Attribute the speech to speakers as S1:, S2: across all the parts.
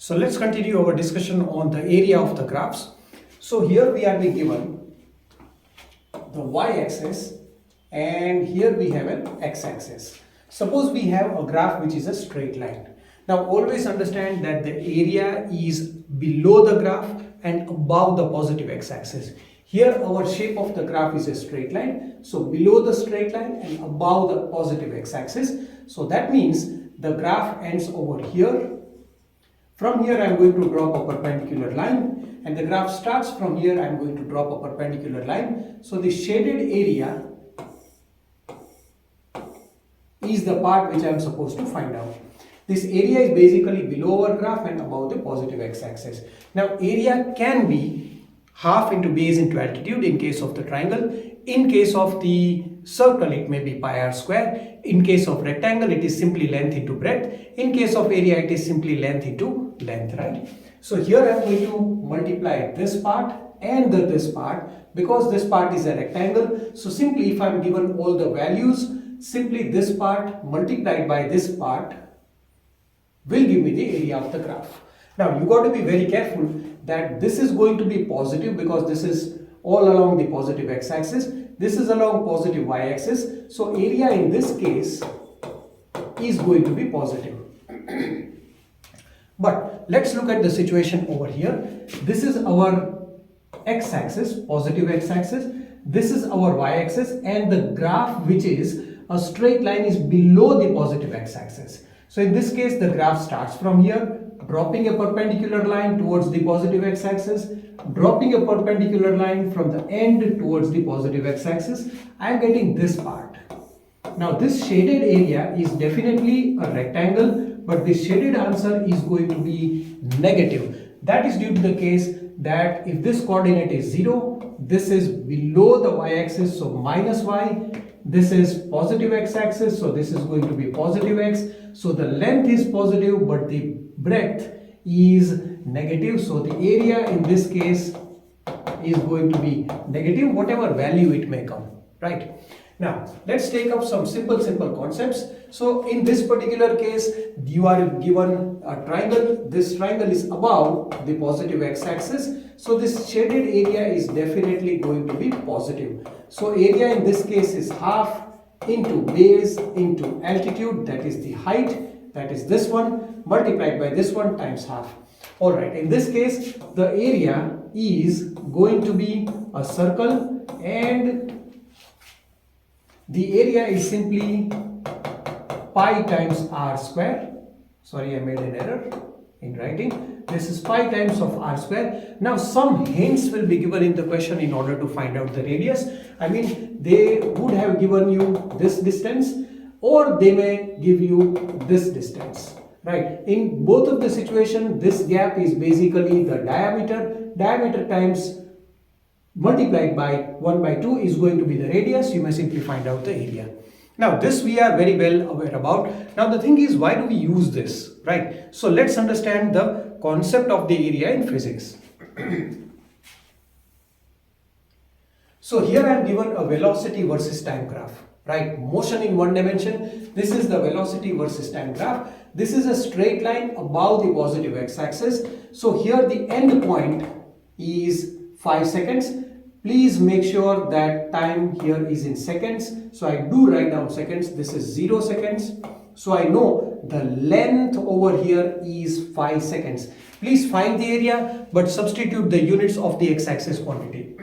S1: So let's continue our discussion on the area of the graphs. So here we are being given the y-axis and here we have an x-axis. Suppose we have a graph which is a straight line. Now always understand that the area is below the graph and above the positive x-axis. Here our shape of the graph is a straight line. So below the straight line and above the positive x-axis. So that means the graph ends over here. From here I am going to drop a perpendicular line and the graph starts from here. I am going to drop a perpendicular line. So the shaded area is the part which I am supposed to find out. This area is basically below our graph and above the positive x-axis. Now area can be half into base into altitude in case of the triangle. In case of the circle it may be pi r square. In case of rectangle it is simply length into breadth. In case of area it is simply length into length, right? So here I am going to multiply this part and this part because this part is a rectangle. So simply if I am given all the values, simply this part multiplied by this part will give me the area of the graph. Now you got to be very careful that this is going to be positive because this is all along the positive x-axis. This is along positive y-axis. So area in this case is going to be positive. But let's look at the situation over here. This is our x-axis, positive x-axis. This is our y-axis and the graph which is a straight line is below the positive x-axis. So in this case the graph starts from here, dropping a perpendicular line towards the positive x-axis, dropping a perpendicular line from the end towards the positive x-axis. I am getting this part. Now this shaded area is definitely a rectangle, but the shaded answer is going to be negative. That is due to the case that if this coordinate is 0, this is below the y-axis, so minus y. This is positive x-axis, so this is going to be positive x. So the length is positive, but the breadth is negative. So the area in this case is going to be negative, whatever value it may come, right? Now let's take up some simple concepts. So in this particular case you are given a triangle. This triangle is above the positive x-axis. So this shaded area is definitely going to be positive. So area in this case is half into base into altitude, that is the height, that is this one, multiplied by this one times half. Alright, in this case the area is going to be a circle and the area is simply pi times r square. Sorry, I made an error in writing. This is pi times of r square. Now some hints will be given in the question in order to find out the radius. I mean, they would have given you this distance or they may give you this distance, right? In both of the situation, this gap is basically the diameter times multiplied by 1 by 2 is going to be the radius. You may simply find out the area. Now this we are very well aware about. Now the thing is, why do we use this, right? So let's understand the concept of the area in physics. So here I am given a velocity versus time graph, right? Motion in one dimension. This is the velocity versus time graph. This is a straight line above the positive x-axis. So here the end point is 5 seconds. Please make sure that time here is in seconds. So I do write down seconds. This is 0 seconds. So I know the length over here is 5 seconds. Please find the area but substitute the units of the x-axis quantity.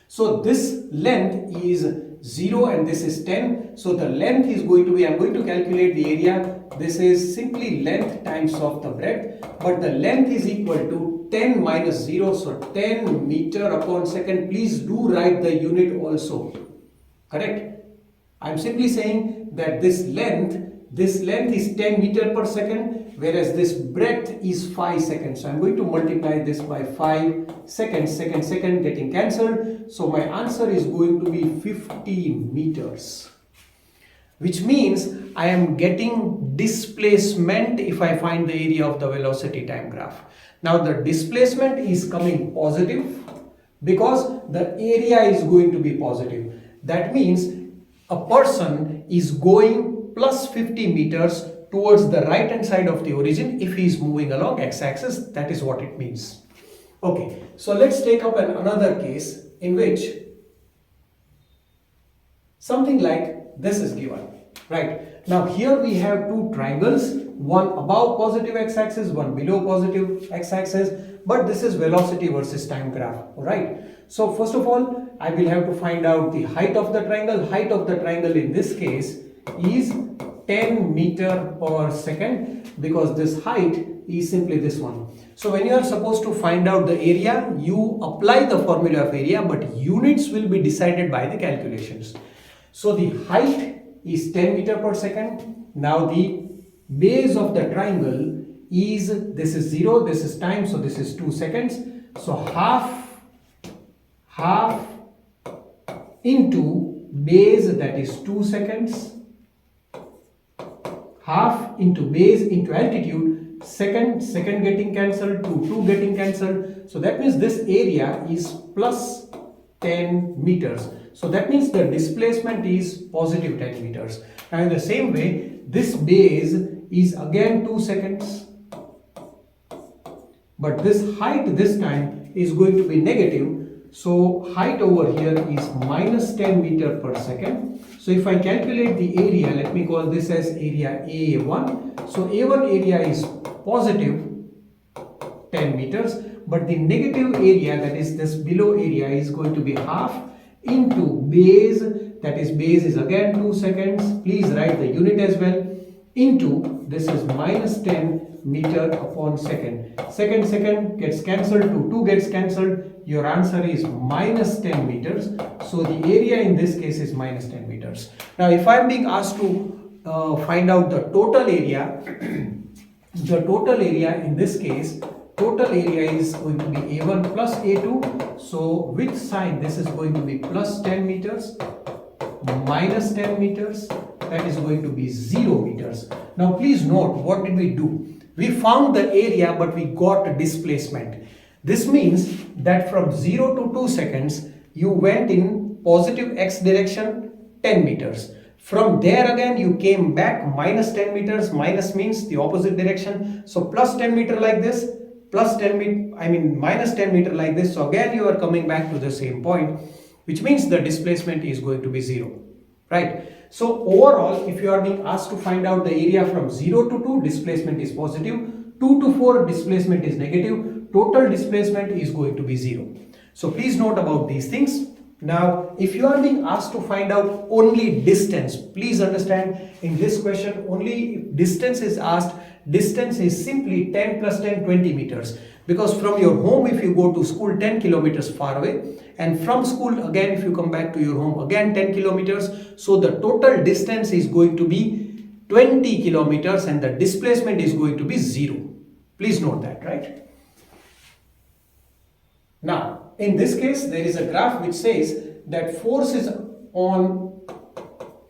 S1: So this length is 0 and this is 10. So the length is going to be, I am going to calculate the area. This is simply length times of the breadth, but the length is equal to 10 minus 0, so 10 meter upon second. Please do write the unit also, correct? I am simply saying that this length is 10 meter per second, whereas this breadth is 5 seconds. So I am going to multiply this by 5 seconds, second getting cancelled. So my answer is going to be 50 meters. Which means I am getting displacement if I find the area of the velocity time graph. Now the displacement is coming positive because the area is going to be positive. That means a person is going plus 50 meters towards the right hand side of the origin if he is moving along x-axis. That is what it means. Okay, so let's take up another case in which something like this is given. Right, now here we have two triangles, one above positive x-axis, one below positive x-axis, but this is velocity versus time graph. Alright, so first of all I will have to find out the height of the triangle. Height of the triangle in this case is 10 meter per second, because this height is simply this one. So when you are supposed to find out the area, you apply the formula of area, but units will be decided by the calculations. So the height is 10 meter per second. Now the base of the triangle is, this is 0, this is time, so this is 2 seconds. So half into base, that is 2 seconds, half into base into altitude, second getting cancelled, 2 getting cancelled. So that means this area is plus 10 meters. So that means the displacement is positive 10 meters. And in the same way, this base is again 2 seconds. But this height this time is going to be negative. So height over here is minus 10 meter per second. So if I calculate the area, let me call this as area A1. So A1 area is positive 10 meters. But the negative area, that is this below area, is going to be half into base, that is base is again 2 seconds, please write the unit as well, into, this is minus 10 meter upon second. Second gets cancelled, 2 gets cancelled, your answer is minus 10 meters. So the area in this case is minus 10 meters. Now if I am being asked to find out the total area, the total area in this case, total area is going to be A1 plus A2. So with sign, this is going to be plus 10 meters, minus 10 meters, that is going to be 0 meters. Now please note, what did we do? We found the area, but we got displacement. This means that from 0 to 2 seconds, you went in positive x direction 10 meters. From there again you came back minus 10 meters, minus means the opposite direction. So plus 10 meter like this, plus 10 meter, minus 10 meter like this. So again you are coming back to the same point, which means the displacement is going to be 0. Right. So overall, if you are being asked to find out the area from 0 to 2, displacement is positive. 2 to 4, displacement is negative. Total displacement is going to be 0. So please note about these things. Now, if you are being asked to find out only distance, please understand in this question only if distance is asked, distance is simply 10 plus 10, 20 meters. Because from your home, if you go to school 10 kilometers far away, and from school again if you come back to your home again 10 kilometers, so the total distance is going to be 20 kilometers and the displacement is going to be 0. Please note that, right? Now, in this case, there is a graph which says that force is on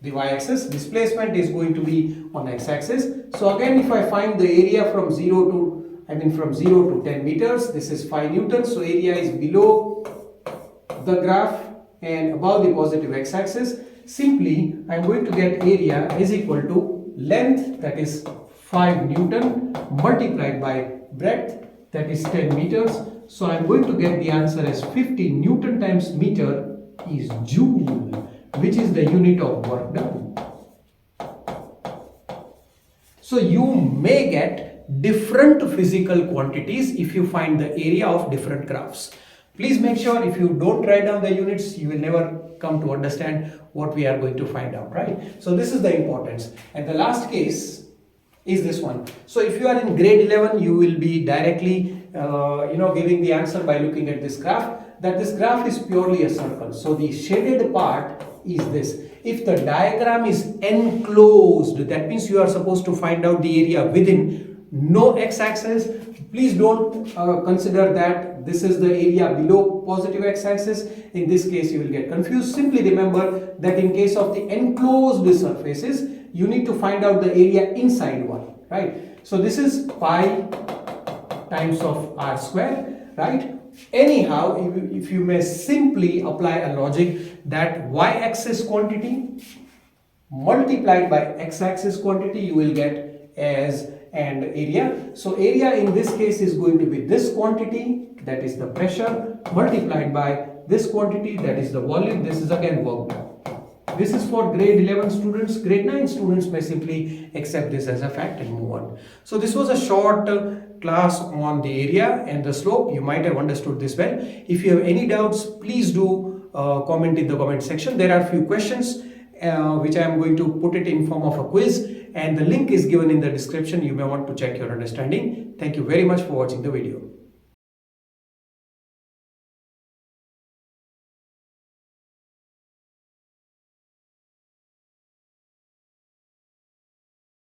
S1: the y-axis, displacement is going to be on x-axis. So again, if I find the area from 0 to 10 meters, this is 5 newtons. So area is below the graph and above the positive x-axis. Simply, I am going to get area is equal to length, that is 5 newton, multiplied by breadth, that is 10 meters. So I am going to get the answer as 50 newton times meter is joule, which is the unit of work done. So you may get different physical quantities if you find the area of different graphs. Please make sure if you don't write down the units, you will never come to understand what we are going to find out, right? So this is the importance. And the last case is this one. So if you are in grade 11, you will be directly giving the answer by looking at this graph, that this graph is purely a circle. So the shaded part is this. If the diagram is enclosed, that means you are supposed to find out the area within no x-axis. Please don't consider that this is the area below positive x-axis. In this case, you will get confused. Simply remember that in case of the enclosed surfaces, you need to find out the area inside one, right? So this is pi times of r square, right? Anyhow, if you may simply apply a logic that y-axis quantity multiplied by x-axis quantity, you will get as and area. So area in this case is going to be this quantity, that is the pressure, multiplied by this quantity, that is the volume. This is again work done. This is for grade 11 students. Grade 9 students may simply accept this as a fact and move on. So this was a short class on the area and the slope. You might have understood this well. If you have any doubts, please do comment in the comment section. There are a few questions which I am going to put it in form of a quiz, and the link is given in the description. You may want to check your understanding. Thank you very much for watching the video.